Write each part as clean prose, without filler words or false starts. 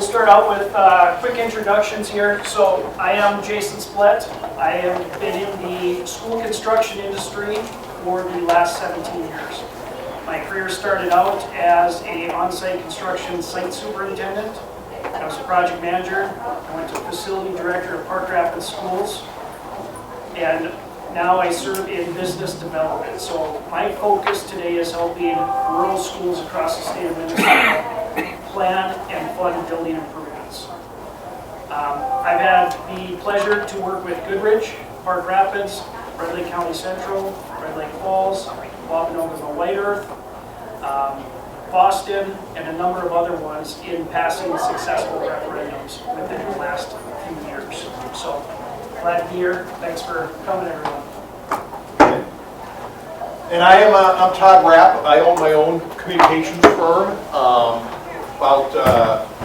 we'll start out with quick introductions here. So I am Jason Splett. I have been in the school construction industry for the last 17 years. My career started out as an on-site construction site superintendent. I was a project manager. I went to facility director of Park Rapids Schools. And now I serve in business development. So my focus today is helping rural schools across the state of Minnesota plan and fund building improvements. I've had the pleasure to work with Goodrich, Park Rapids, Red Lake County Central, Red Lake Falls, Wampanoag, White Earth, Boston, and a number of other ones in passing successful referendums within the last few years. So glad to be here. Thanks for coming, everyone. And I'm Todd Rapp. I own my own communications firm. About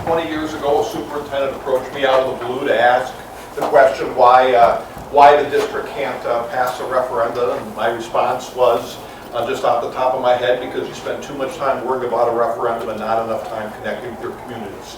20 years ago, a superintendent approached me out of the blue to ask the question why the district can't pass a referendum. And my response was just off the top of my head, because you spend too much time worrying about a referendum and not enough time connecting with your communities.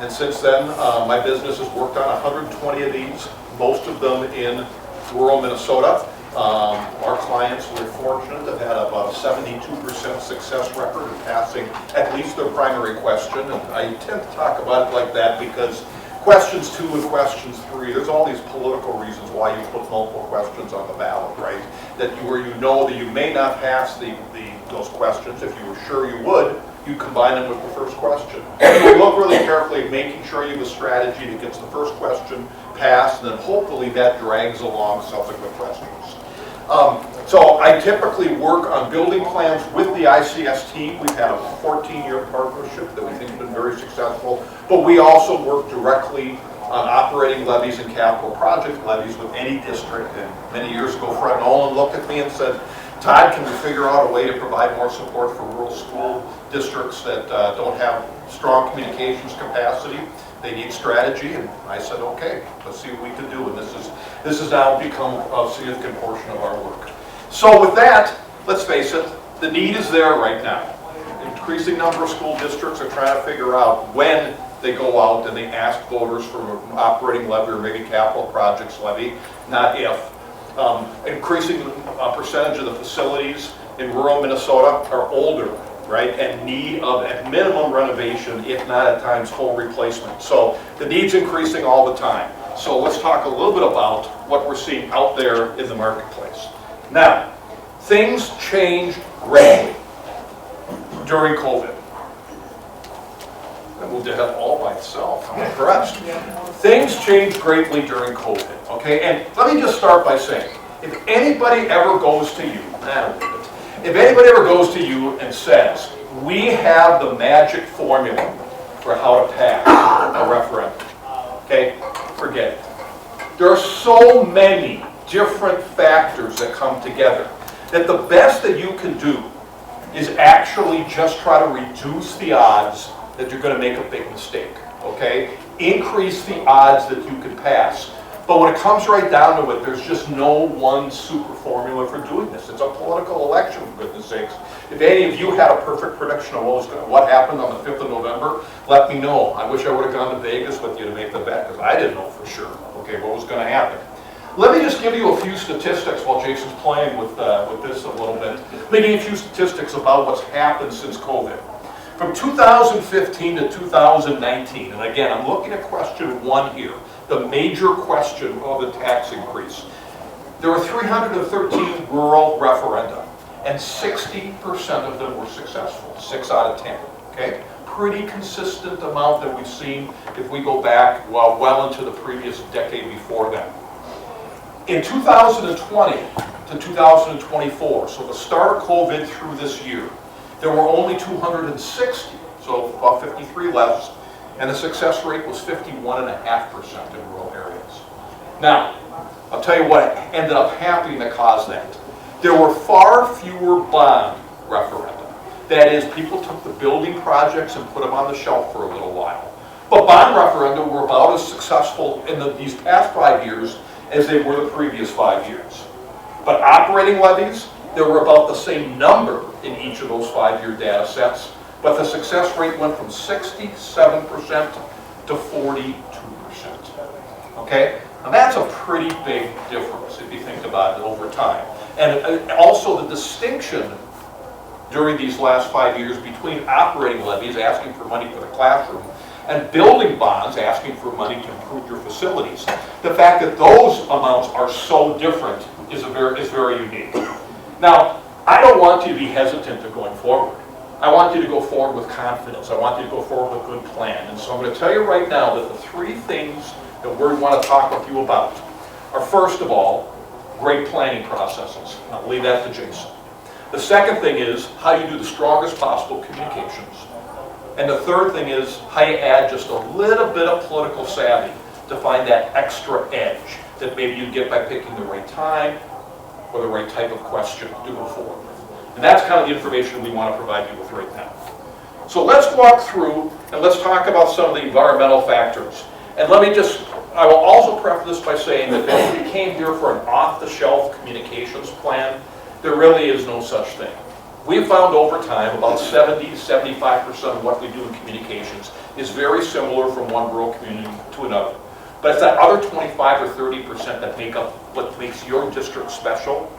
And since then, my business has worked on 120 of these, most of them in rural Minnesota. Our clients, we're fortunate, have had about a 72% success record in passing at least their primary question. And I tend to talk about it like that because questions 2 and questions 3, there's all these political reasons why you put multiple questions on the ballot, right? Where you know that you may not pass those questions. If you were sure you would, you combine them with the first question. You look really carefully at making sure you have a strategy that gets the first question passed, and then hopefully that drags along subsequent questions. So I typically work on building plans with the ICS team. We've had a 14-year partnership that we think has been very successful, but we also work directly on operating levies and capital project levies with any district. And many years ago, Fred Nolan looked at me and said, Todd, can we figure out a way to provide more support for rural school districts that don't have strong communications capacity? They need strategy, and I said, okay, let's see what we can do. And this has now become a significant portion of our work. So with that, let's face it, the need is there right now. Increasing number of school districts are trying to figure out when they go out and they ask voters for an operating levy or maybe capital projects levy, not if. Increasing percentage of the facilities in rural Minnesota are older, right, and need of, at minimum, renovation, if not at times full replacement. So the need's increasing all the time. So let's talk a little bit about what we're seeing out there in the marketplace. Now, things changed greatly during COVID. I moved ahead all by itself. I'm impressed. Things changed greatly during COVID, okay? And let me just start by saying, if anybody ever goes to you, if anybody ever goes to you and says, we have the magic formula for how to pass a referendum, okay, forget it. There are so many different factors that come together that the best that you can do is actually just try to reduce the odds that you're going to make a big mistake, okay? Increase the odds that you can pass. But when it comes right down to it, there's just no one super formula for doing this. It's a political election, for goodness sakes. If any of you had a perfect prediction of what happened on the 5th of November, let me know. I wish I would have gone to Vegas with you to make the bet, because I didn't know for sure, okay, what was going to happen. Let me just give you a few statistics while Jason's playing with this a little bit. Let me give you a few statistics about what's happened since COVID. From 2015 to 2019, and again, I'm looking at question 1 here, the major question of the tax increase. There were 313 rural referenda, and 60% of them were successful, 6 out of 10, okay? Pretty consistent amount that we've seen if we go back well into the previous decade before that. In 2020 to 2024, so the start of COVID through this year, there were only 260, so about 53 less, and the success rate was 51.5% in rural areas. Now, I'll tell you what ended up happening that caused that. There were far fewer bond referenda. That is, people took the building projects and put them on the shelf for a little while. But bond referenda were about as successful in these past 5 years as they were the previous 5 years. But operating levies, there were about the same number in each of those 5-year data sets, but the success rate went from 67% to 42%. Okay? Now that's a pretty big difference if you think about it over time. And also the distinction during these last 5 years between operating levies, asking for money for the classroom, and building bonds, asking for money to improve your facilities. The fact that those amounts are so different is very unique. Now, I don't want you to be hesitant to going forward. I want you to go forward with confidence. I want you to go forward with a good plan. And so I'm going to tell you right now that the three things that we want to talk with you about are, first of all, great planning processes. I'll leave that to Jason. The second thing is how you do the strongest possible communications. And the third thing is how you add just a little bit of political savvy to find that extra edge that maybe you get by picking the right time or the right type of question to go forward with. And that's kind of the information we want to provide you with right now. So let's walk through and let's talk about some of the environmental factors. And I will also preface this by saying that if we came here for an off-the-shelf communications plan, there really is no such thing. We've found over time about 70-75% of what we do in communications is very similar from one rural community to another. But it's that other 25 or 30% that make up what makes your district special.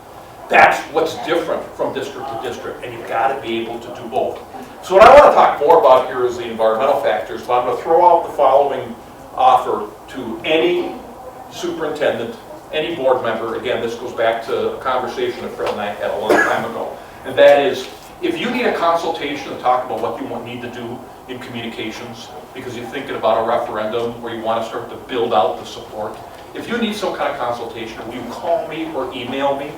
That's what's different from district to district, and you've got to be able to do both. So what I want to talk more about here is the environmental factors, but I'm going to throw out the following offer to any superintendent, any board member. Again, this goes back to a conversation a friend and I had a long time ago. And that is, if you need a consultation to talk about what you need to do in communications, because you're thinking about a referendum or you want to start to build out the support, if you need some kind of consultation, will you call me or email me?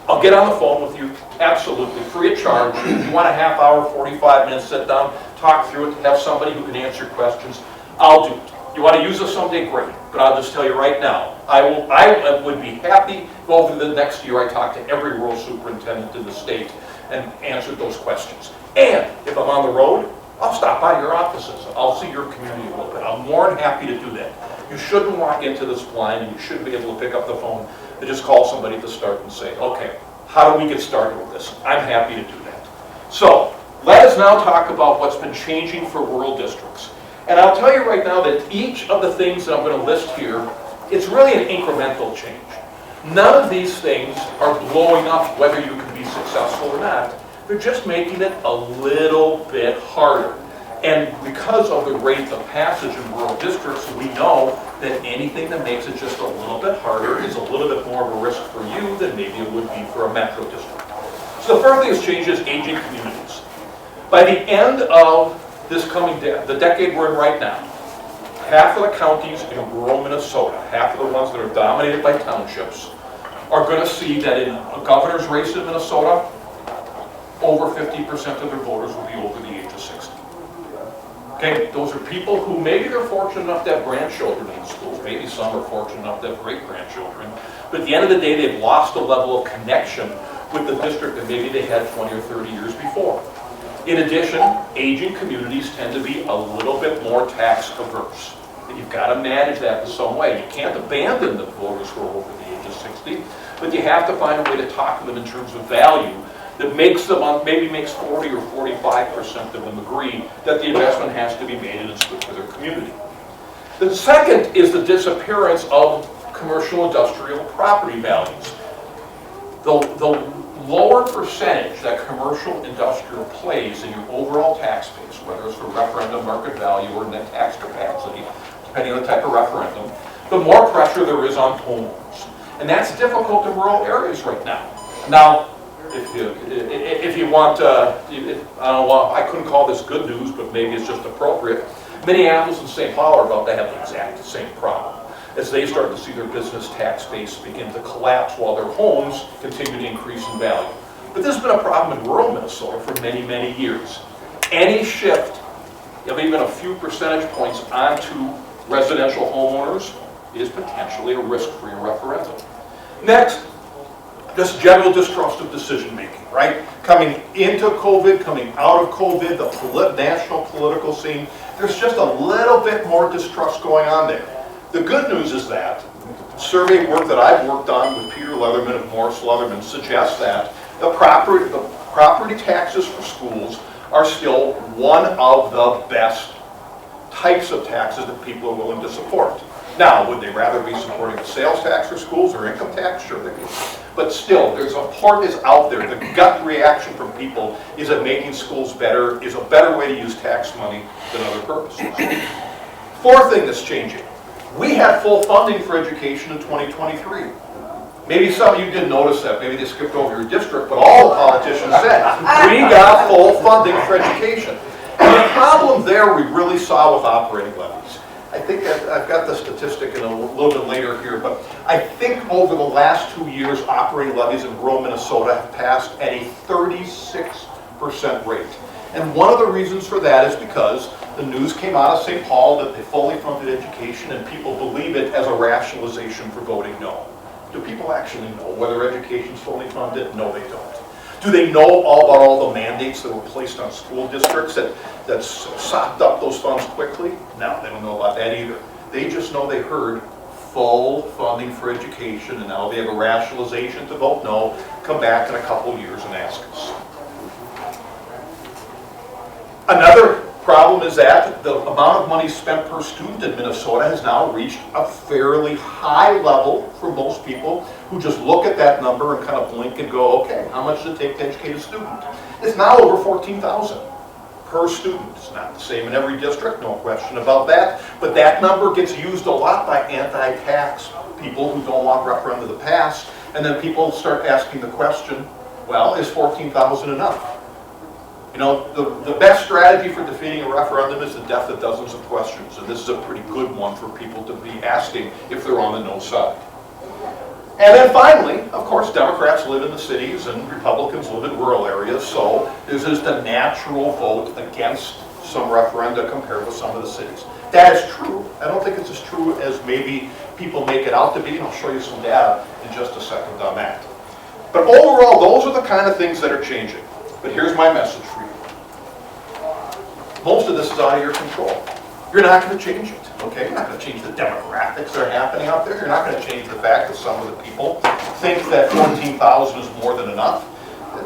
I'll get on the phone with you, absolutely, free of charge. If you want a half hour, 45 minutes, sit down, talk through it, have somebody who can answer questions, I'll do it. You want to use this someday, great. But I'll just tell you right now, I would be happy over the next year I talk to every rural superintendent in the state and answer those questions. And if I'm on the road, I'll stop by your offices. I'll see your community a little bit. I'm more than happy to do that. You shouldn't walk into this blind, and you should be able to pick up the phone and just call somebody at the start and say, okay, how do we get started with this? I'm happy to do that. So let us now talk about what's been changing for rural districts. And I'll tell you right now that each of the things that I'm going to list here, it's really an incremental change. None of these things are blowing up whether you can be successful or not. They're just making it a little bit harder. And because of the rate of passage in rural districts, we know that anything that makes it just a little bit harder is a little bit more of a risk for you than maybe it would be for a metro district. So the first thing that's changed is aging communities. By the end of this coming the decade we're in right now, half of the counties in rural Minnesota, half of the ones that are dominated by townships, are going to see that in a governor's race in Minnesota, over 50% of their voters will be over the age of 60. Okay, those are people who maybe they're fortunate enough to have grandchildren in schools, maybe some are fortunate enough to have great-grandchildren, but at the end of the day, they've lost a level of connection with the district that maybe they had 20 or 30 years before. In addition, aging communities tend to be a little bit more tax averse. And you've got to manage that in some way. You can't abandon the voters who are over the age of 60, but you have to find a way to talk to them in terms of value that makes them, maybe makes 40 or 45% of them agree that the investment has to be made and it's good for their community. The second is the disappearance of commercial industrial property values. The lower percentage that commercial industrial plays in your overall tax base, whether it's for referendum market value or net tax capacity, depending on the type of referendum, the more pressure there is on homeowners. And that's difficult in rural areas right now. Now, if you want, I don't know, I couldn't call this good news, but maybe it's just appropriate. Minneapolis and St. Paul are about to have the exact same problem as they start to see their business tax base begin to collapse while their homes continue to increase in value. But this has been a problem in rural Minnesota for many, many years. Any shift of even a few percentage points onto residential homeowners is potentially a risk for your referendum. Next, this general distrust of decision making, right? Coming into COVID, coming out of COVID, the national political scene, there's just a little bit more distrust going on there. The good news is that survey work that I've worked on with Peter Leatherman of Morris Leatherman suggests that the property taxes for schools are still one of the best types of taxes that people are willing to support. Now, would they rather be supporting a sales tax for schools or income tax? Sure they would. But still, there's a part is out there. The gut reaction from people is that making schools better is a better way to use tax money than other purposes. Fourth thing that's changing. We had full funding for education in 2023. Maybe some of you didn't notice that. Maybe they skipped over your district, but all the politicians said, we got full funding for education. And the problem there we really saw with operating levies. I think I've got the statistic in a little bit later here, but I think over the last 2 years, operating levies in rural Minnesota have passed at a 36% rate. And one of the reasons for that is because the news came out of St. Paul that they fully funded education, and people believe it as a rationalization for voting no. Do people actually know whether education is fully funded? No, they don't. Do they know all about all the mandates that were placed on school districts that sopped up those funds quickly? No, they don't know about that either. They just know they heard full funding for education, and now they have a rationalization to vote no, come back in a couple years and ask us. Another problem is that the amount of money spent per student in Minnesota has now reached a fairly high level for most people who just look at that number and kind of blink and go, okay, how much does it take to educate a student? It's now over $14,000 per student. It's not the same in every district, no question about that, but that number gets used a lot by anti-tax people who don't want referenda to pass, and then people start asking the question, well, is $14,000 enough? You know, the best strategy for defeating a referendum is the death of dozens of questions, and this is a pretty good one for people to be asking if they're on the no side. And then finally, of course, Democrats live in the cities and Republicans live in rural areas, so this is the natural vote against some referenda compared with some of the cities. That is true. I don't think it's as true as maybe people make it out to be, and I'll show you some data in just a second on that. But overall, those are the kind of things that are changing. But here's my message for you. Most of this is out of your control. You're not going to change it, okay? You're not going to change the demographics that are happening out there. You're not going to change the fact that some of the people think that 14,000 is more than enough.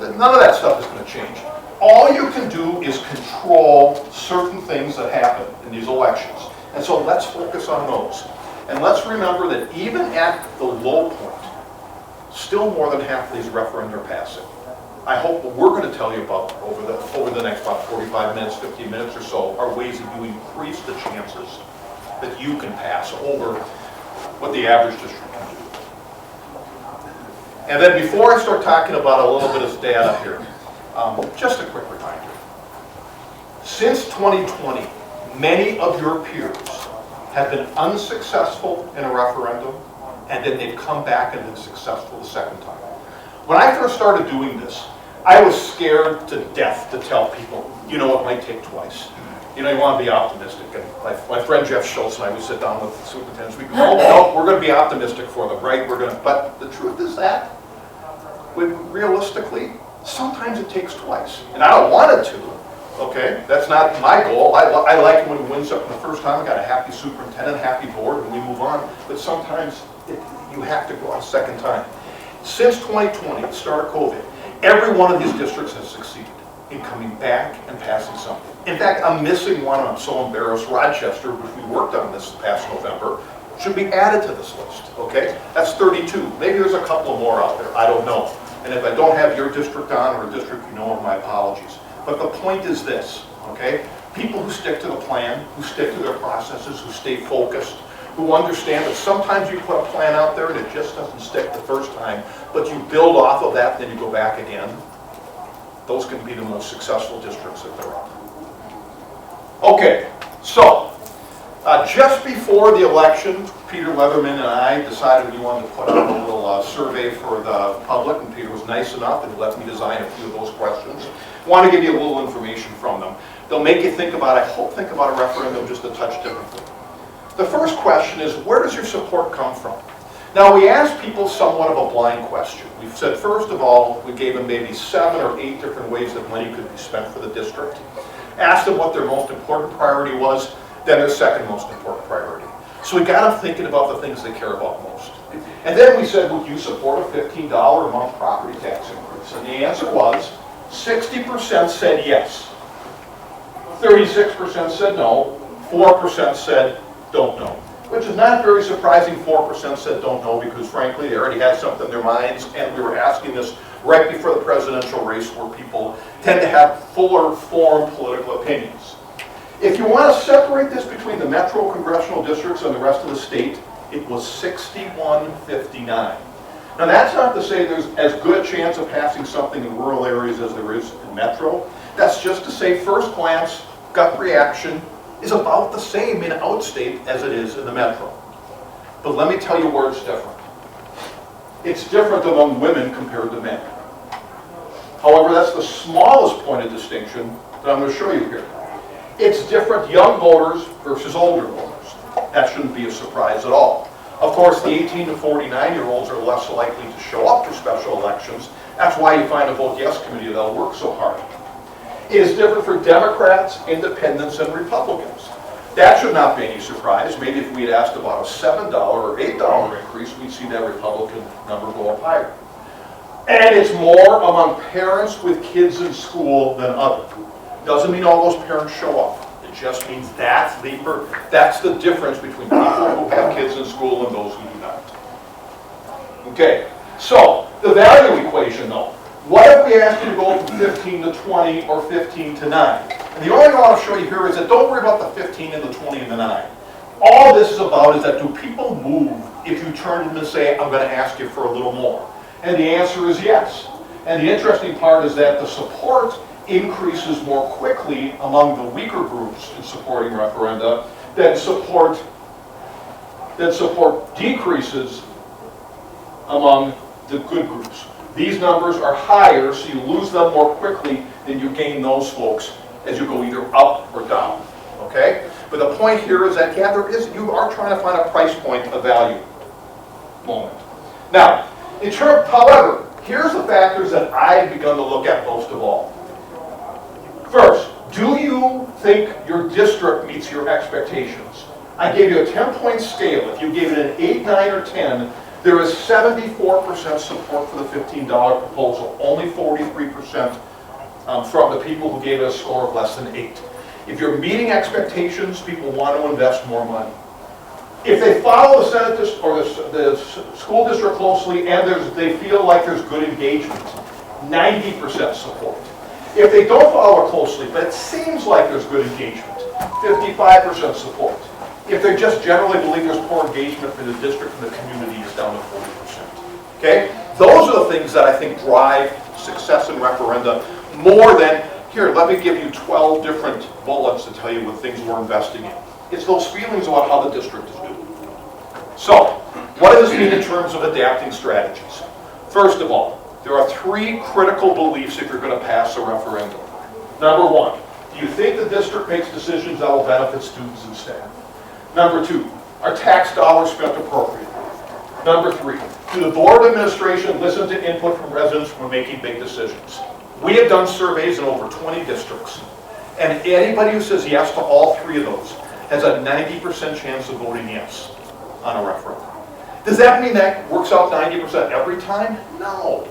None of that stuff is going to change. All you can do is control certain things that happen in these elections. And so let's focus on those. And let's remember that even at the low point, still more than half of these referenda are passing. I hope what we're going to tell you about over the next about 45 minutes, 50 minutes or so are ways that you increase the chances that you can pass over what the average district can do. And then before I start talking about a little bit of data here, just a quick reminder. Since 2020, many of your peers have been unsuccessful in a referendum, and then they've come back and been successful the second time. When I first started doing this, I was scared to death to tell people, you know, it might take twice. You know, you want to be optimistic. And my friend Jeff Schultz and I would sit down with the superintendents. We go, no, we're going to be optimistic for them, right? But the truth is that, realistically, sometimes it takes twice. And I don't want it to, okay? That's not my goal. I like it when it wins up the first time. I got a happy superintendent, happy board, and we move on. But sometimes you have to go out a second time. Since 2020, the start of COVID, every one of these districts has succeeded in coming back and passing something. In fact, I'm missing one, and I'm so embarrassed. Rochester, which we worked on this past November, should be added to this list, okay? That's 32. Maybe there's a couple more out there. I don't know. And if I don't have your district on, or a district you know of, my apologies. But the point is this, okay? People who stick to the plan, who stick to their processes, who stay focused, who understand that sometimes you put a plan out there and it just doesn't stick the first time, but you build off of that, then you go back again. Those can be the most successful districts that there are. Okay, so just before the election, Peter Leatherman and I decided we wanted to put out a little survey for the public, and Peter was nice enough and let me design a few of those questions. I want to give you a little information from them. They'll make you think about, I hope, think about a referendum just a touch differently. The first question is, where does your support come from? Now, we asked people somewhat of a blind question. We said, first of all, we gave them maybe 7 or 8 different ways that money could be spent for the district. Asked them what their most important priority was, then their second most important priority. So we got them thinking about the things they care about most. And then we said, would you support a $15 a month property tax increase? And the answer was, 60% said yes, 36% said no, 4% said don't know, which is not very surprising. 4% said don't know because frankly they already had something in their minds, and we were asking this right before the presidential race where people tend to have fuller formed political opinions. If you want to separate this between the metro congressional districts and the rest of the state, it was 61-59. Now that's not to say there's as good a chance of passing something in rural areas as there is in metro. That's just to say first glance, gut reaction is about the same in outstate as it is in the metro. But let me tell you where it's different. It's different among women compared to men. However, that's the smallest point of distinction that I'm going to show you here. It's different young voters versus older voters. That shouldn't be a surprise at all. Of course, the 18 to 49-year-olds are less likely to show up for special elections. That's why you find a Vote Yes committee that'll work so hard. It is different for Democrats, Independents, and Republicans. That should not be any surprise. Maybe if we had asked about a $7 or $8 increase, we'd see that Republican number go up higher. And it's more among parents with kids in school than others. Doesn't mean all those parents show up. It just means that's the difference between people who have kids in school and those who do not. Okay, so the value equation though. What if we ask you to go from 15 to 20 or 15 to 9? And the only thing I want to show you here is that don't worry about the 15 and the 20 and the 9. All this is about is that do people move if you turn to them and say, I'm going to ask you for a little more? And the answer is yes. And the interesting part is that the support increases more quickly among the weaker groups in supporting referenda than support decreases among the good groups. These numbers are higher, so you lose them more quickly than you gain those folks as you go either up or down. Okay? But the point here is that, yeah, you are trying to find a price point, a value moment. Now, however, here's the factors that I've begun to look at most of all. First, do you think your district meets your expectations? I gave you a 10-point scale. If you gave it an 8, 9, or 10, there is 74% support for the $15 proposal, only 43% from the people who gave it a score of less than 8. If you're meeting expectations, people want to invest more money. If they follow the Senate or the school district closely and they feel like there's good engagement, 90% support. If they don't follow it closely, but it seems like there's good engagement, 55% support. If they just generally believe there's poor engagement for the district and the community, is down to 40%. Okay? Those are the things that I think drive success in referenda more than, here, let me give you 12 different bullets to tell you what things we're investing in. It's those feelings about how the district is doing. So, what does this mean in terms of adapting strategies? First of all, there are 3 critical beliefs if you're going to pass a referendum. Number 1, do you think the district makes decisions that will benefit students and staff? Number 2, are tax dollars spent appropriately? Number 3, do the board administration listen to input from residents when making big decisions? We have done surveys in over 20 districts, and anybody who says yes to all 3 of those has a 90% chance of voting yes on a referendum. Does that mean that works out 90% every time? No.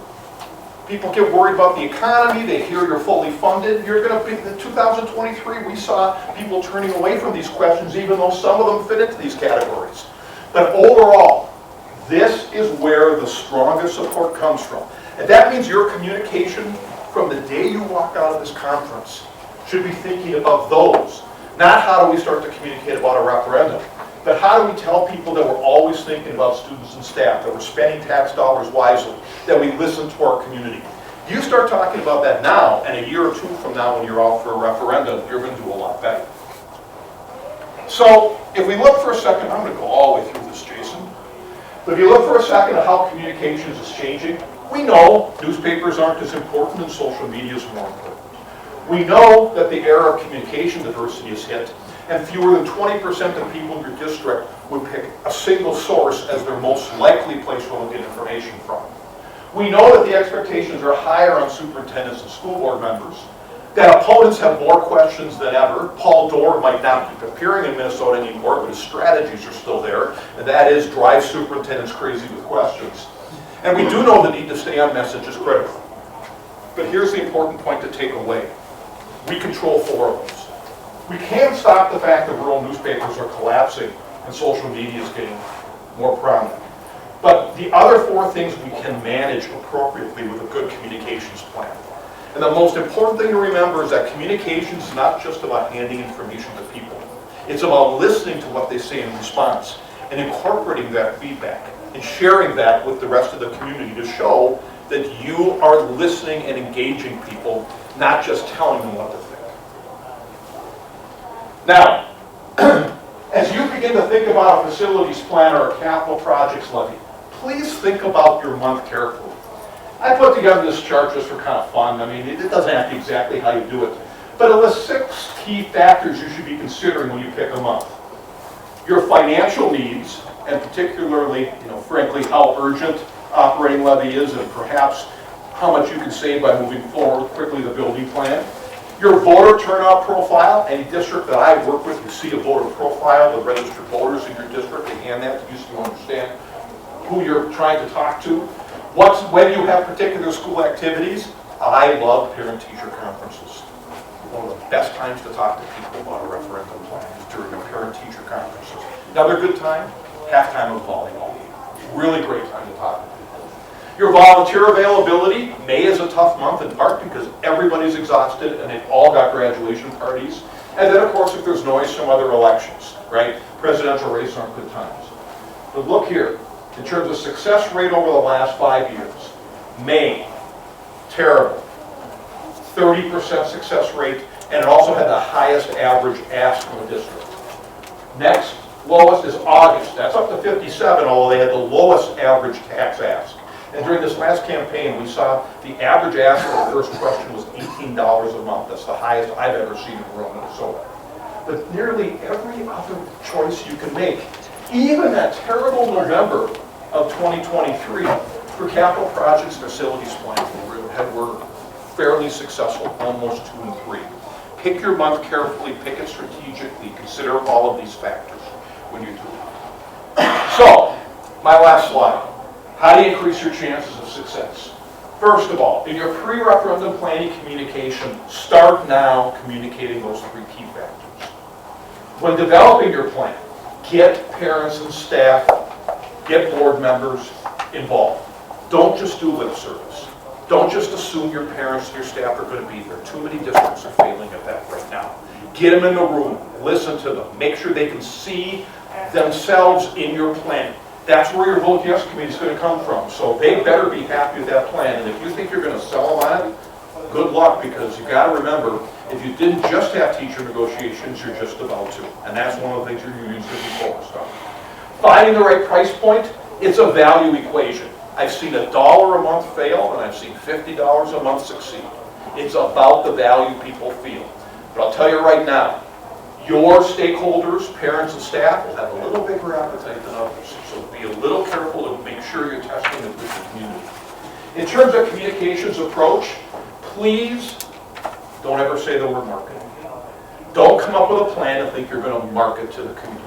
People get worried about the economy, they hear you're fully funded. You're going to be, in 2023, we saw people turning away from these questions even though some of them fit into these categories. But overall, this is where the strongest support comes from. And that means your communication from the day you walk out of this conference should be thinking about those. Not how do we start to communicate about a referendum, but how do we tell people that we're always thinking about students and staff, that we're spending tax dollars wisely, that we listen to our community. You start talking about that now, and a year or 2 from now when you're out for a referendum, you're going to do a lot better. So, if we look for a second, I'm going to go all the way through this, Jason. But if you look for a second at how communications is changing, we know newspapers aren't as important and social media is more important. We know that the era of communication diversity is hit, and fewer than 20% of people in your district would pick a single source as their most likely place to get information from. We know that the expectations are higher on superintendents and school board members, that opponents have more questions than ever. Paul Doerr might not be appearing in Minnesota anymore, but his strategies are still there, and that is drive superintendents crazy with questions. And we do know the need to stay on message is critical. But here's the important point to take away. We control 4 of those. We can't stop the fact that rural newspapers are collapsing and social media is getting more prominent. But the other 4 things we can manage appropriately with a good communications plan. And the most important thing to remember is that communications is not just about handing information to people. It's about listening to what they say in response and incorporating that feedback and sharing that with the rest of the community to show that you are listening and engaging people, not just telling them what to think. Now, as you begin to think about a facilities plan or a capital projects levy, please think about your month carefully. I put together this chart just for kind of fun. I mean, it doesn't have to be exactly how you do it, but it lists 6 key factors you should be considering when you pick a month. Your financial needs, and particularly, frankly, how urgent operating levy is, and perhaps how much you can save by moving forward quickly the building plan. Your voter turnout profile. Any district that I work with, you see a voter profile, the registered voters in your district, they hand that to you so you understand who you're trying to talk to. When you have particular school activities. I love parent-teacher conferences. One of the best times to talk to people about a referendum plan is during a parent-teacher conferences. Another good time, halftime of volleyball. Really great time to talk to people. Your volunteer availability. May is a tough month in part because everybody's exhausted and they've all got graduation parties. And then of course if there's noise from other elections, right? Presidential races aren't good times. But look here, in terms of success rate over the last 5 years, May, terrible. 30% success rate, and it also had the highest average ask from the district. Next, lowest is August. That's up to 57, although they had the lowest average tax ask. And during this last campaign, we saw the average ask for the first question was $18 a month. That's the highest I've ever seen in rural Minnesota. But nearly every other choice you can make, even that terrible November of 2023, for capital projects facilities plans, were fairly successful, almost 2 and 3. Pick your month carefully, pick it strategically, consider all of these factors when you do it. So, my last slide. How do you increase your chances of success? First of all, in your pre-referendum planning communication, start now communicating those 3 key factors. When developing your plan, get parents and staff, get board members involved. Don't just do lip service. Don't just assume your parents and your staff are going to be there. Too many districts are failing at that right now. Get them in the room, listen to them, make sure they can see themselves in your plan. That's where your Vote Yes committee is going to come from. So they better be happy with that plan. And if you think you're going to sell them on it, good luck, because you got to remember, if you didn't just have teacher negotiations, you're just about to. And that's one of the things your unions should be focused on. Finding the right price point, it's a value equation. I've seen $1 a month fail, and I've seen $50 a month succeed. It's about the value people feel. But I'll tell you right now, your stakeholders, parents and staff, will have a little bigger appetite than others. So be a little careful to make sure you're testing it with the community. In terms of communications approach, please don't ever say the word marketing. Don't come up with a plan and think you're going to market to the community.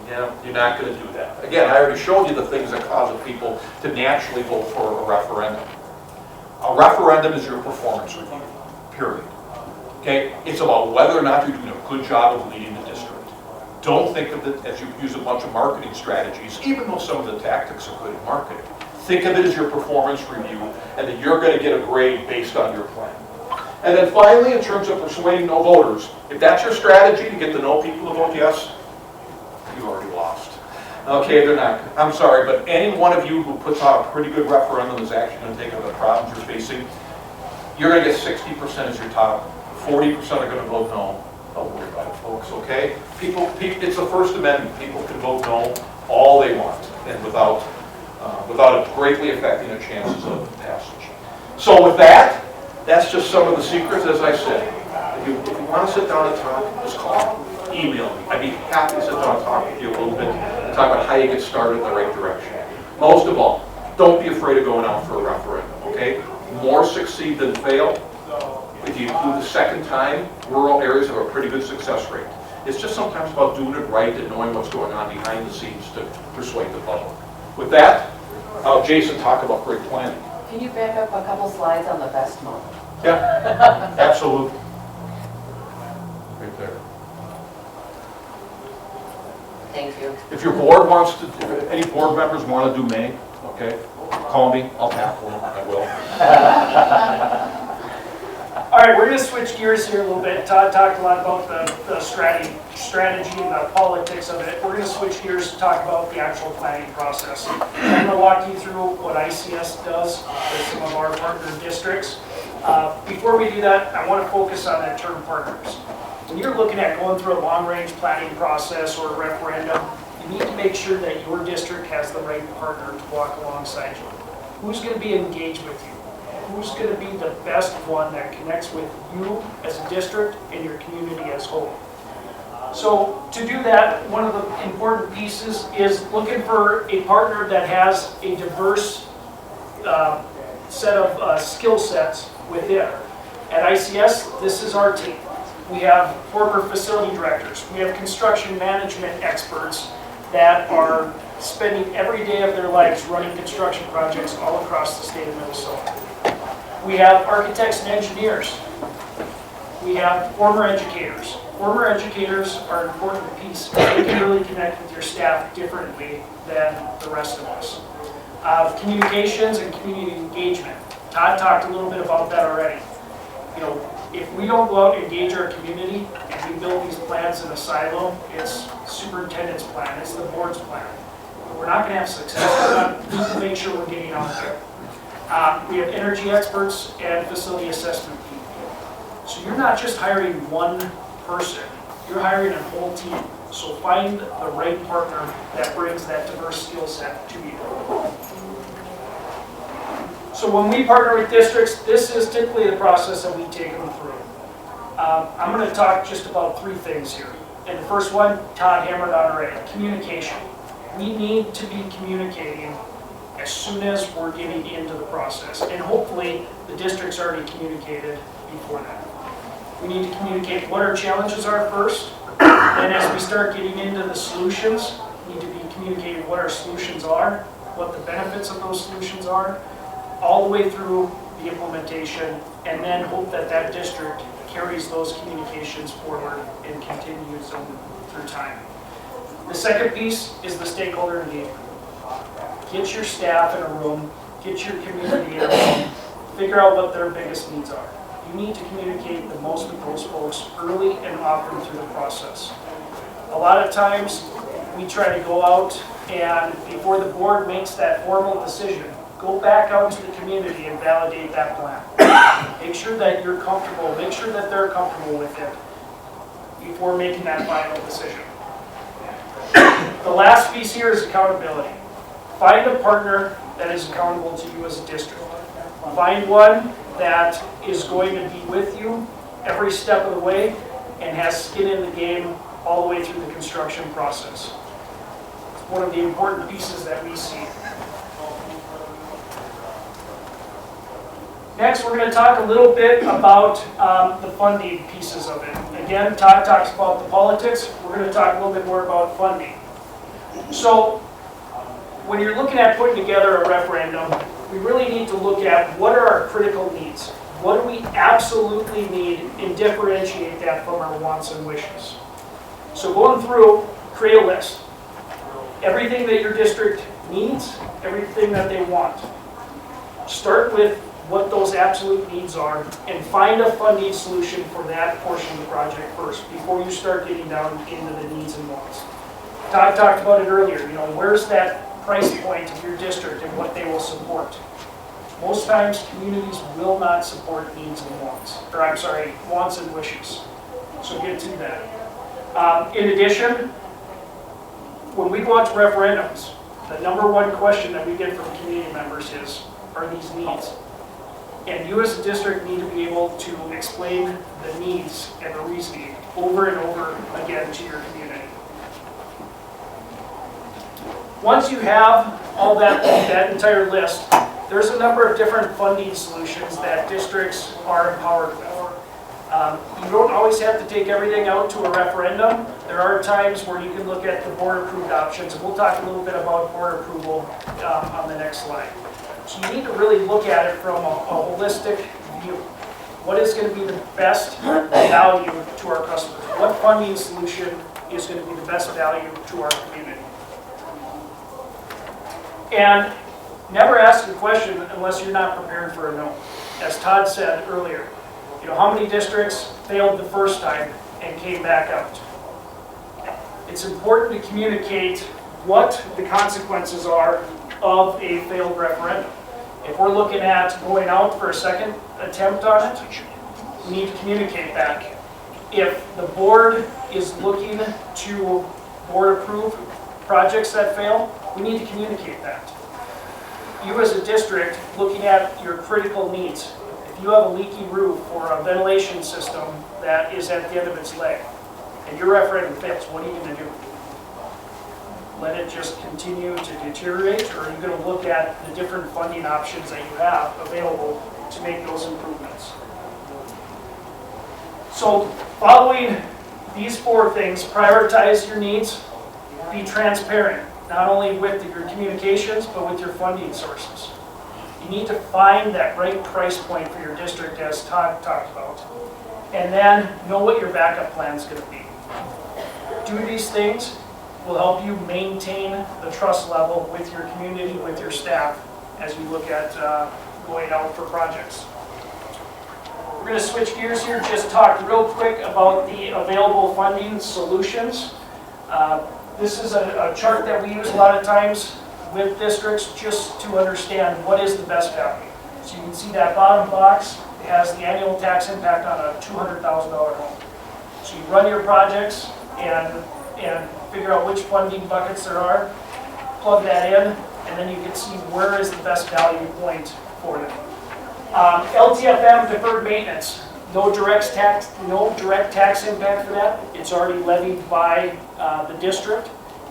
Yeah, you're not going to do that. Again, I already showed you the things that cause people to naturally vote for a referendum. A referendum is your performance review, period. Okay? It's about whether or not you're doing a good job of leading the district. Don't think of it as you use a bunch of marketing strategies, even though some of the tactics are good at marketing. Think of it as your performance review, and that you're going to get a grade based on your plan. And then finally, in terms of persuading no voters, if that's your strategy to get the no people to vote yes, you already lost. Okay, they're not. I'm sorry, but any one of you who puts out a pretty good referendum is actually going to take up the problems you're facing. You're going to get 60% as your top. 40% are going to vote no. Don't worry about it, folks, okay? It's the First Amendment. People can vote no all they want, and without it greatly affecting their chances of passage. So with that, that's just some of the secrets, as I said. If you want to sit down and talk, just call me. Email me. I'd be happy to sit down and talk with you a little bit and talk about how you get started in the right direction. Most of all, don't be afraid of going out for a referendum, okay? More succeed than fail. If you include the second time, rural areas have a pretty good success rate. It's just sometimes about doing it right and knowing what's going on behind the scenes to persuade the public. With that, I'll Jason talk about great planning. Can you back up a couple slides on the best month? Yeah, absolutely. Right there. Thank you. If your board wants to, if any board members want to do May, okay, call me, I'll tackle them, I will. All right, we're going to switch gears here a little bit. Todd talked a lot about the strategy and the politics of it. We're going to switch gears to talk about the actual planning process. I'm going to walk you through what ICS does with some of our partner districts. Before we do that, I want to focus on that term partners. When you're looking at going through a long-range planning process or a referendum, you need to make sure that your district has the right partner to walk alongside you. Who's going to be engaged with you? Who's going to be the best one that connects with you as a district and your community as a whole? So to do that, one of the important pieces is looking for a partner that has a diverse set of skill sets within. At ICS, this is our team. We have former facility directors. We have construction management experts that are spending every day of their lives running construction projects all across the state of Minnesota. We have architects and engineers. We have former educators. Former educators are an important piece. They can really connect with your staff differently than the rest of us. Communications and community engagement. Todd talked a little bit about that already. You know, if we don't go out and engage our community and we build these plans in a silo, it's superintendent's plan, it's the board's plan. We're not going to have success. We need to make sure we're getting out there. We have energy experts and facility assessment people. So you're not just hiring one person, you're hiring a whole team. So find the right partner that brings that diverse skill set to you. So when we partner with districts, this is typically the process that we take them through. I'm going to talk just about 3 things here. And the first one, Todd hammered on already, communication. We need to be communicating as soon as we're getting into the process. And hopefully, the district's already communicated before that. We need to communicate what our challenges are first. And as we start getting into the solutions, we need to be communicating what our solutions are, what the benefits of those solutions are, all the way through the implementation, and then hope that that district carries those communications forward and continues them through time. The second piece is the stakeholder engagement. Get your staff in a room, get your community in a room, figure out what their biggest needs are. You need to communicate the most with those folks early and often through the process. A lot of times, we try to go out and before the board makes that formal decision, go back out to the community and validate that plan. Make sure that you're comfortable, make sure that they're comfortable with it before making that final decision. The last piece here is accountability. Find a partner that is accountable to you as a district. Find one that is going to be with you every step of the way and has skin in the game all the way through the construction process. It's one of the important pieces that we see. Next, we're going to talk a little bit about the funding pieces of it. Again, Todd talks about the politics. We're going to talk a little bit more about funding. So, when you're looking at putting together a referendum, we really need to look at what are our critical needs. What do we absolutely need and differentiate that from our wants and wishes. So going through, create a list. Everything that your district needs, everything that they want. Start with what those absolute needs are and find a funding solution for that portion of the project first before you start getting down into the needs and wants. Todd talked about it earlier, where's that price point of your district and what they will support. Most times, communities will not support needs and wants, wants and wishes. So get to that. In addition, when we go out to referendums, the number one question that we get from community members is, are these needs? And you as a district need to be able to explain the needs and the reasoning over and over again to your community. Once you have all that entire list, there's a number of different funding solutions that districts are empowered with. You don't always have to take everything out to a referendum. There are times where you can look at the board-approved options, and we'll talk a little bit about board approval on the next slide. So you need to really look at it from a holistic view. What is going to be the best value to our customers? What funding solution is going to be the best value to our community. And never ask a question unless you're not prepared for a no. As Todd said earlier, how many districts failed the first time and came back out? It's important to communicate what the consequences are of a failed referendum. If we're looking at going out for a second attempt on it, we need to communicate that. If the board is looking to board approve projects that fail, we need to communicate that. You as a district, looking at your critical needs, if you have a leaky roof or a ventilation system that is at the end of its leg, and your referendum fails, what are you going to do? Let it just continue to deteriorate, or are you going to look at the different funding options that you have available to make those improvements? So following these 4 things, prioritize your needs, be transparent, not only with your communications, but with your funding sources. You need to find that right price point for your district, as Todd talked about, and then know what your backup plan is going to be. Do these things will help you maintain the trust level with your community, with your staff, as you look at going out for projects. We're going to switch gears here, just talk real quick about the available funding solutions. This is a chart that we use a lot of times with districts just to understand what is the best value. So you can see that bottom box has the annual tax impact on a $200,000 home. So you run your projects and figure out which funding buckets there are, plug that in, and then you can see where is the best value point for them. LTFM, deferred maintenance, no direct tax impact for that. It's already levied by the district.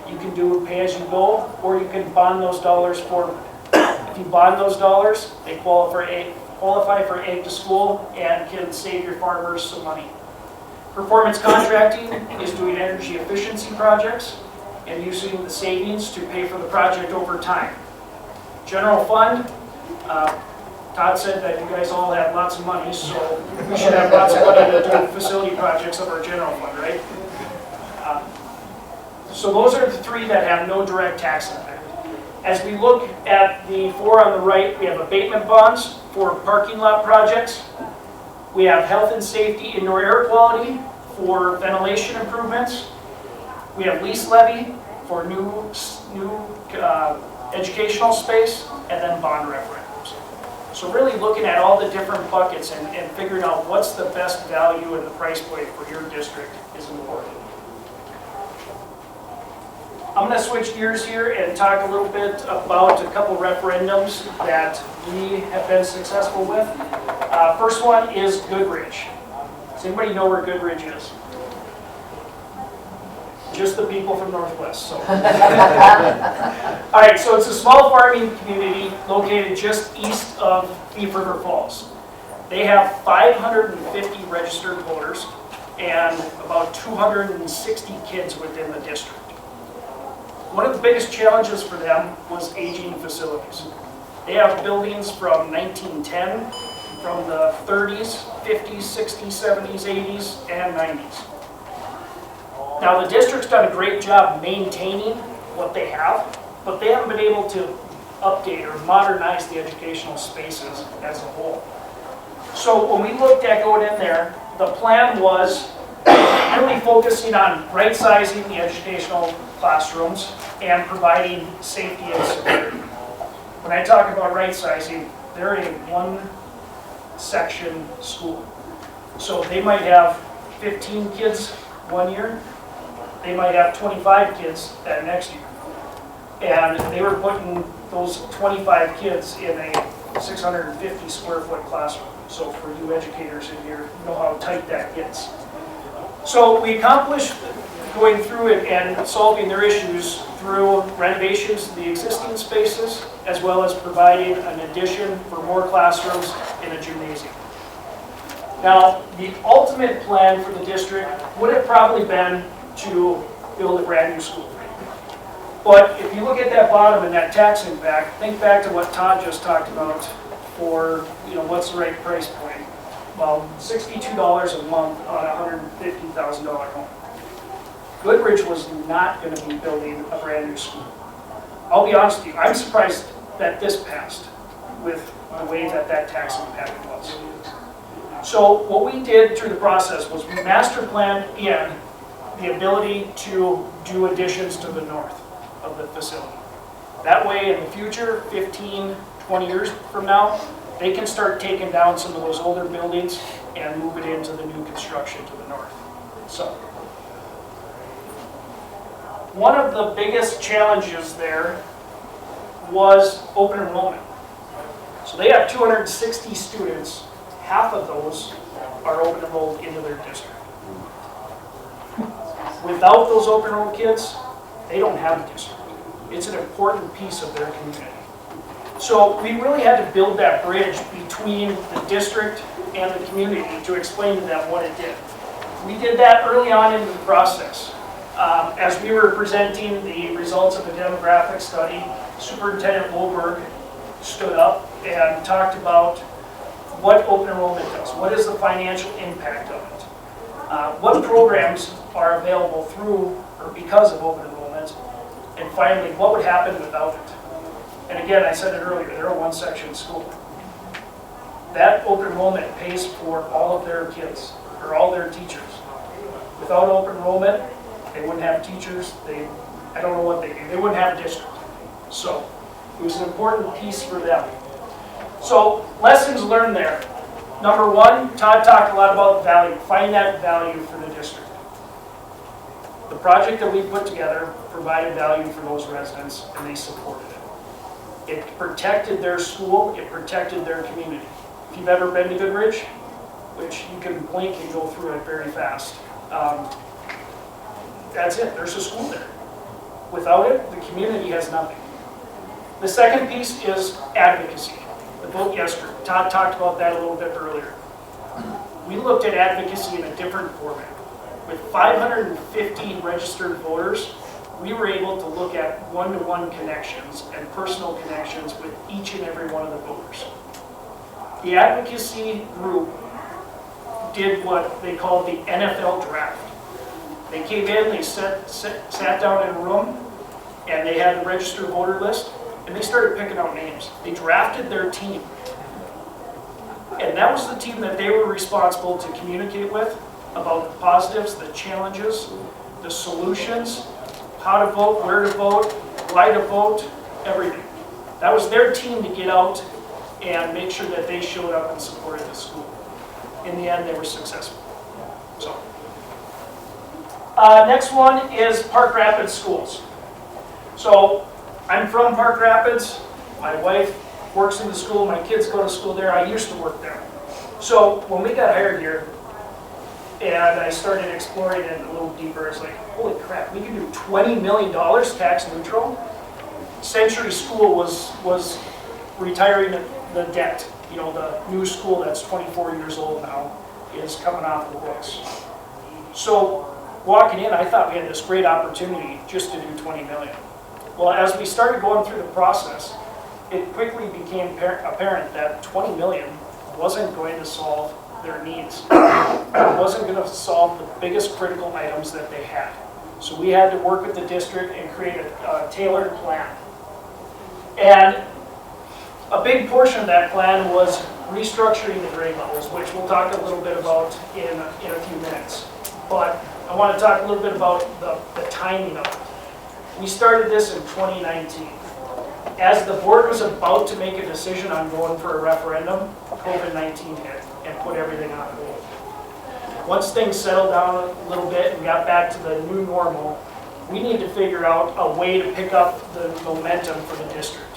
You can do pay as you go, or you can bond those dollars forward. If you bond those dollars, they qualify for aid to school and can save your farmers some money. Performance contracting is doing energy efficiency projects and using the savings to pay for the project over time. General fund, Todd said that you guys all have lots of money, so we should have lots of money to do facility projects of our general fund, right? So those are the 3 that have no direct tax impact. As we look at the 4 on the right, we have abatement bonds for parking lot projects. We have health and safety indoor air quality for ventilation improvements. We have lease levy for new educational space, and then bond referendums. So really looking at all the different buckets and figuring out what's the best value and the price point for your district is important. I'm going to switch gears here and talk a little bit about a couple referendums that we have been successful with. First one is Goodrich. Does anybody know where Goodrich is? Just the people from Northwest. So. All right, so it's a small farming community located just east of Thief River Falls. They have 550 registered voters and about 260 kids within the district. One of the biggest challenges for them was aging facilities. They have buildings from 1910, from the 30s, 50s, 60s, 70s, 80s, and 90s. Now the district's done a great job maintaining what they have, but they haven't been able to update or modernize the educational spaces as a whole. So when we looked at going in there, the plan was really focusing on right-sizing the educational classrooms and providing safety and security. When I talk about right-sizing, they're a one-section school. So they might have 15 kids one year, they might have 25 kids that next year. And they were putting those 25 kids in a 650 square foot classroom. So for you educators in here, you know how tight that gets. So we accomplished going through it and solving their issues through renovations to the existing spaces, as well as providing an addition for more classrooms in a gymnasium. Now, the ultimate plan for the district would have probably been to build a brand new school. But if you look at that bottom and that tax impact, think back to what Todd just talked about for, what's the right price point. Well, $62 a month on a $150,000 home. Goodrich was not going to be building a brand new school. I'll be honest with you, I'm surprised that this passed with the way that that tax impact was. So what we did through the process was we master planned in the ability to do additions to the north of the facility. That way in the future, 15, 20 years from now, they can start taking down some of those older buildings and move it into the new construction to the north. So, one of the biggest challenges there was open enrollment. So they have 260 students, half of those are open enrolled into their district. Without those open enrolled kids, they don't have a district. It's an important piece of their community. So we really had to build that bridge between the district and the community to explain to them what it did. We did that early on in the process. As we were presenting the results of the demographic study, Superintendent Wolberg stood up and talked about what open enrollment does. What is the financial impact of it? What programs are available through or because of open enrollment? And finally, what would happen without it? And again, I said it earlier, they're a one-section school. That open enrollment pays for all of their kids, or all their teachers. Without open enrollment, they wouldn't have teachers, I don't know what they do, they wouldn't have a district. So, it was an important piece for them. So, lessons learned there. Number one, Todd talked a lot about value, find that value for the district. The project that we put together provided value for those residents, and they supported it. It protected their school, it protected their community. If you've ever been to Goodrich, which you can blink and go through it very fast, that's it, there's a school there. Without it, the community has nothing. The second piece is advocacy. The Vote Yes group. Todd talked about that a little bit earlier. We looked at advocacy in a different format. With 550 registered voters, we were able to look at one-to-one connections and personal connections with each and every one of the voters. The advocacy group did what they called the NFL draft. They came in, they sat down in a room, and they had the registered voter list, and they started picking out names. They drafted their team. And that was the team that they were responsible to communicate with about the positives, the challenges, the solutions, how to vote, where to vote, why to vote, everything. That was their team to get out and make sure that they showed up and supported the school. In the end, they were successful. So, next one is Park Rapids schools. So, I'm from Park Rapids. My wife works in the school. My kids go to school there. I used to work there. So, when we got hired here, and I started exploring it a little deeper, it's like, holy crap, we can do $20 million tax neutral. Century School was retiring the debt. You know, the new school that's 24 years old now is coming off the books. So walking in, I thought we had this great opportunity just to do 20 million. Well, as we started going through the process, it quickly became apparent that 20 million wasn't going to solve their needs. It wasn't going to solve the biggest critical items that they had. So we had to work with the district and create a tailored plan. And a big portion of that plan was restructuring the grade levels, which we'll talk a little bit about in a few minutes. But I want to talk a little bit about the timing of it. We started this in 2019. As the board was about to make a decision on going for a referendum, COVID-19 hit and put everything on hold. Once things settled down a little bit and got back to the new normal, we need to figure out a way to pick up the momentum for the district.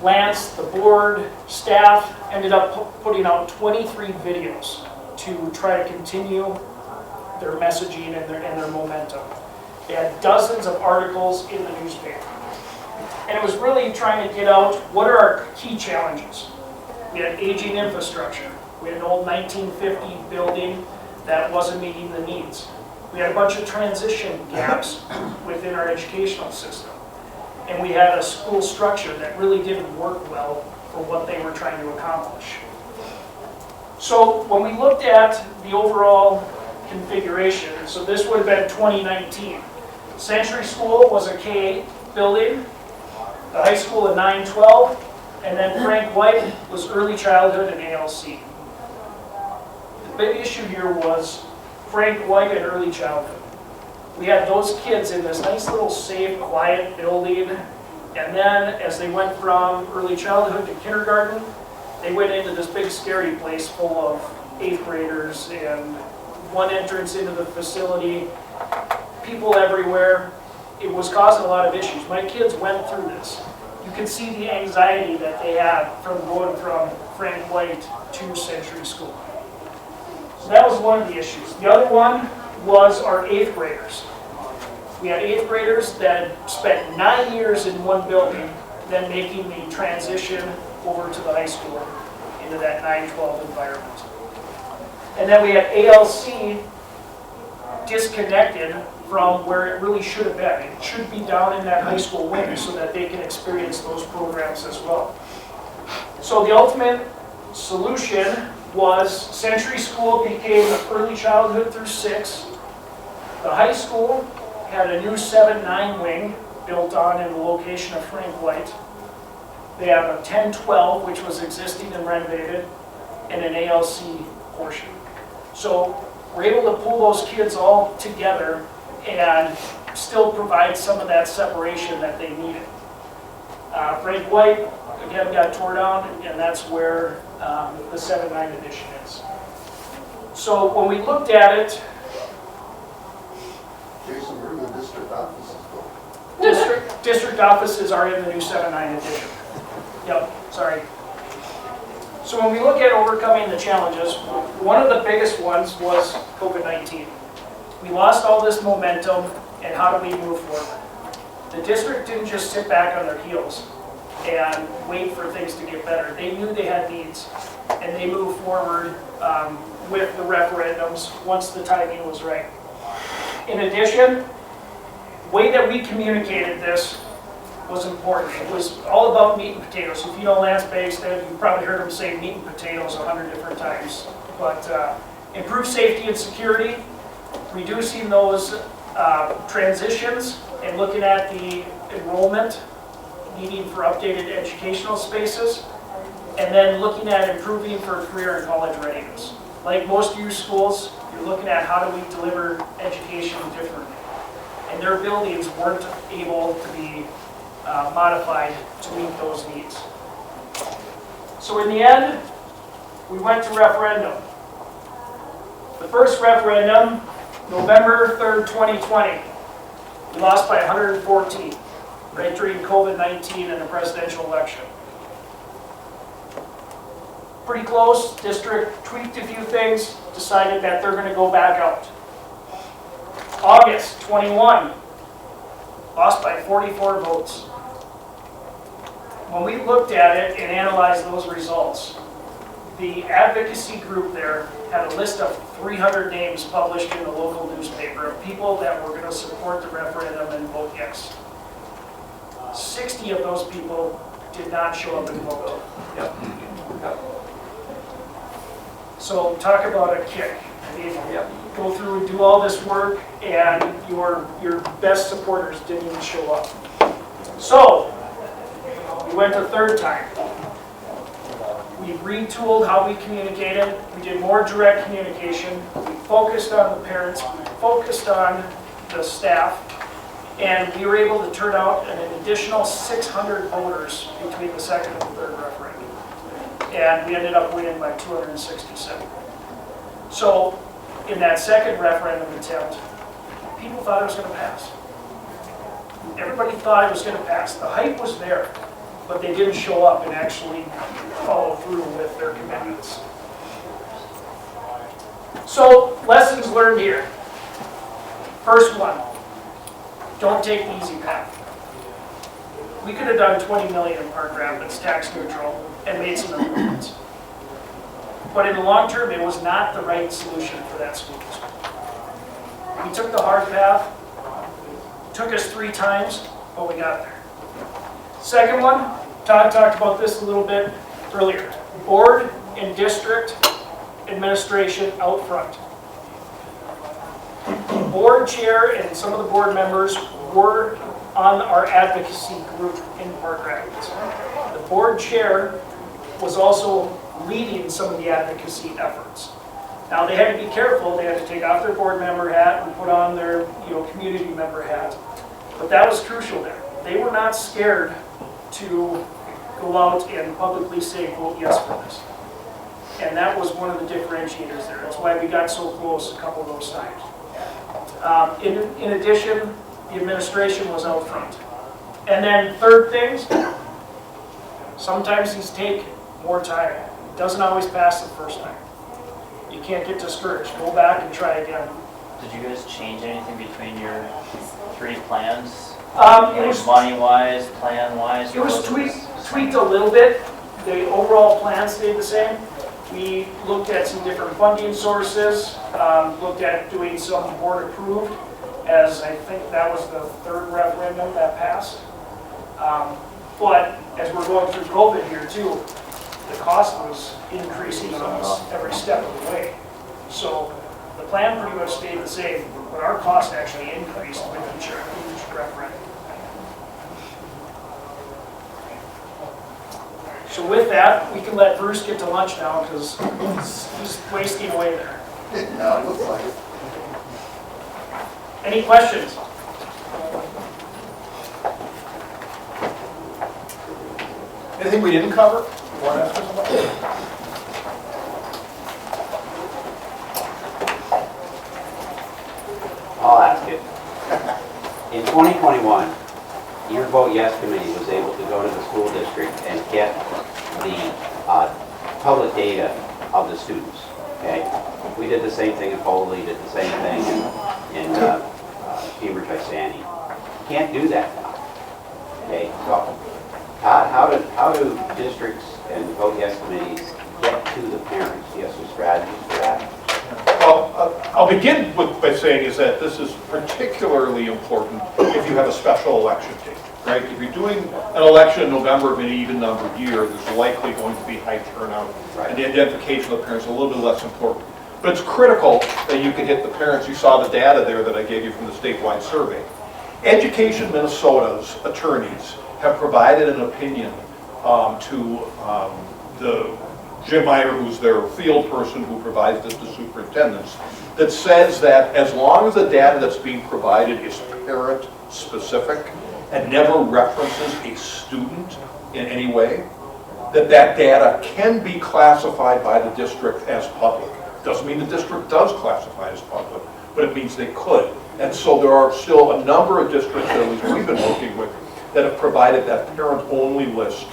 Lance, the board, staff ended up putting out 23 videos to try to continue their messaging and their momentum. They had dozens of articles in the newspaper. And it was really trying to get out what are our key challenges. We had aging infrastructure. We had an old 1950 building that wasn't meeting the needs. We had a bunch of transition gaps within our educational system. And we had a school structure that really didn't work well for what they were trying to accomplish. So when we looked at the overall configuration, So this would have been 2019. Century School was a K-8 building, the high school a 9-12, and then Frank White was early childhood and ALC. The big issue here was Frank White and early childhood. We had those kids in this nice little safe, quiet building, and then as they went from early childhood to kindergarten, they went into this big scary place full of 8th graders and one entrance into the facility, people everywhere. It was causing a lot of issues. My kids went through this. You can see the anxiety that they had from going from Frank White to Century School. So that was one of the issues. The other one was our 8th graders. We had 8th graders that spent 9 years in one building, then making the transition over to the high school into that 9-12 environment. And then we had ALC disconnected from where it really should have been. It should be down in that high school wing so that they can experience those programs as well. So the ultimate solution was Century School became early childhood through 6. The high school had a new 7-9 wing built on in the location of Frank White. They have a 10-12, which was existing and renovated, and an ALC portion. So we're able to pull those kids all together and still provide some of that separation that they needed. Frank White, again, got tore down, and that's where the 7-9 edition is. So when we looked at it, Jason, where do the district offices go? district offices are in the new 7-9 edition. Yep, sorry. So when we look at overcoming the challenges, one of the biggest ones was COVID-19. We lost all this momentum, and how do we move forward? The district didn't just sit back on their heels and wait for things to get better. They knew they had needs, and they moved forward with the referendums once the timing was right. In addition, the way that we communicated this was important. It was all about meat and potatoes. If you know Lance Bagstead, you've probably heard him say meat and potatoes 100 different times. But improve safety and security, reducing those transitions, and looking at the enrollment needing for updated educational spaces, and then looking at improving for career and college readiness. Like most of your schools, you're looking at how do we deliver education differently. And their buildings weren't able to be modified to meet those needs. So in the end, we went to referendum. The first referendum, November 3rd, 2020, we lost by 114, right during COVID-19 and the presidential election. Pretty close, district tweaked a few things, decided that they're going to go back out. August 21, lost by 44 votes. When we looked at it and analyzed those results, the advocacy group there had a list of 300 names published in the local newspaper of people that were going to support the referendum and vote yes. 60 of those people did not show up and vote. Yep. So talk about a kick. I mean, go through and do all this work, and your best supporters didn't even show up. So we went a third time. We retooled how we communicated. We did more direct communication. We focused on the parents. We focused on the staff. And we were able to turn out an additional 600 voters between the second and third referendum. And we ended up winning by 267. So in that second referendum attempt, people thought it was going to pass. Everybody thought it was going to pass. The hype was there, but they didn't show up and actually follow through with their commitments. So, lessons learned here. First one, don't take the easy path. We could have done 20 million in Park Rapids, tax neutral, and made some improvements. But in the long term, it was not the right solution for that school district. We took the hard path. It took us 3 times, but we got there. Second one, Todd talked about this a little bit earlier. Board and district administration out front. board chair and some of the board members were on our advocacy group in Park Rapids. The board chair was also leading some of the advocacy efforts. Now, they had to be careful. They had to take off their board member hat and put on their, community member hat. But that was crucial there. They were not scared to go out and publicly say, vote yes for this. And that was one of the differentiators there. That's why we got so close a couple of those times. In addition, the administration was out front. And then third things, sometimes these take more time. It doesn't always pass the first time. You can't get discouraged. Go back and try again. Did you guys change anything between your 3 plans? It was Money-wise, plan-wise? It was tweaked a little bit. The overall plan stayed the same. We looked at some different funding sources, looked at doing some board approved, as I think that was the 3rd referendum that passed. But as we're going through COVID here too, the cost was increasing on us every step of the way. So the plan pretty much stayed the same, but our cost actually increased with each referendum. So with that, we can let Bruce get to lunch now because he's wasting away there. No, it looks like it. Any questions? Anything we didn't cover? You want to ask us about? I'll ask it. In 2021, your Vote Yes committee was able to go to the school district and get the public data of the students, okay? We did the same thing in Foley, did the same thing in Cambridge Isani. Can't do that now, okay? So how do districts and Vote Yes committees get to the parents? Do you have some strategies for that? Well, I'll begin by saying is that this is particularly important if you have a special election date, right? If you're doing an election in November of an even numbered year, there's likely going to be high turnout, Right. and the identification of the parents is a little bit less important. But it's critical that you can hit the parents. You saw the data there that I gave you from the statewide survey. Education Minnesota's attorneys have provided an opinion to the Jim Meyer, who's their field person who provides this to superintendents, that says that as long as the data that's being provided is parent-specific and never references a student in any way, that data can be classified by the district as public. Doesn't mean the district does classify it as public, but it means they could. And so there are still a number of districts, at least we've been working with, that have provided that parent-only list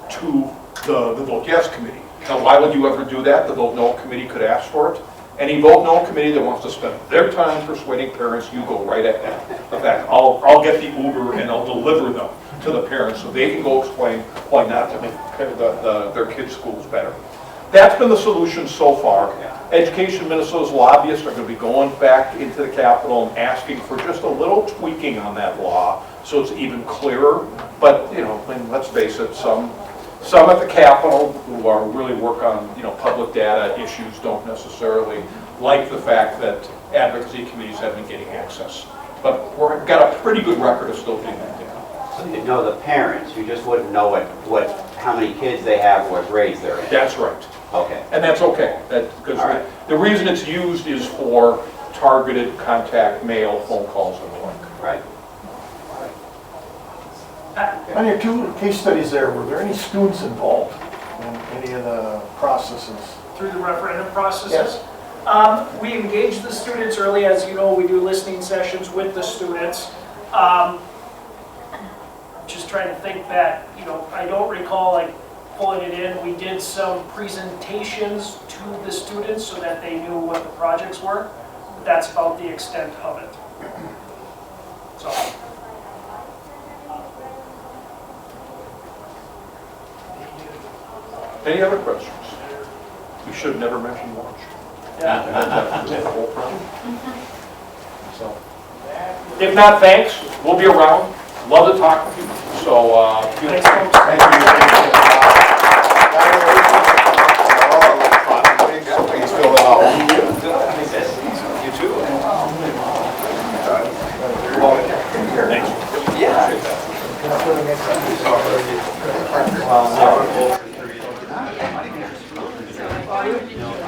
to the Vote Yes committee. Now, why would you ever do that? The Vote No committee could ask for it. Any Vote No committee that wants to spend their time persuading parents, you go right ahead. In fact, I'll get the Uber and I'll deliver them to the parents so they can go explain why not to make their kids' schools better. That's been the solution so far. Education Minnesota's lobbyists are going to be going back into the Capitol and asking for just a little tweaking on that law so it's even clearer. But, let's face it, some at the Capitol who are really work on, public data issues don't necessarily like the fact that advocacy committees have been getting access. But we've got a pretty good record of still doing that data. So you know the parents, you just wouldn't know how many kids they have, what grades they're in. That's right. Okay. And that's okay. Because All right. the reason it's used is for targeted contact mail, phone calls, and the like. Right. On your 2 case studies there, were there any students involved in any of the processes? Through the referendum processes. Yes. We engage the students early. As you know, we do listening sessions with the students. Just trying to think back, I don't recall pulling it in. We did some presentations to the students so that they knew what the projects were. But that's about the extent of it. So. Any other questions? We should never mention lunch. Yeah. So, if not, thanks. We'll be around. Love to talk with you. So, Thanks, folks. thank you. Please fill it out. You too. Well, no.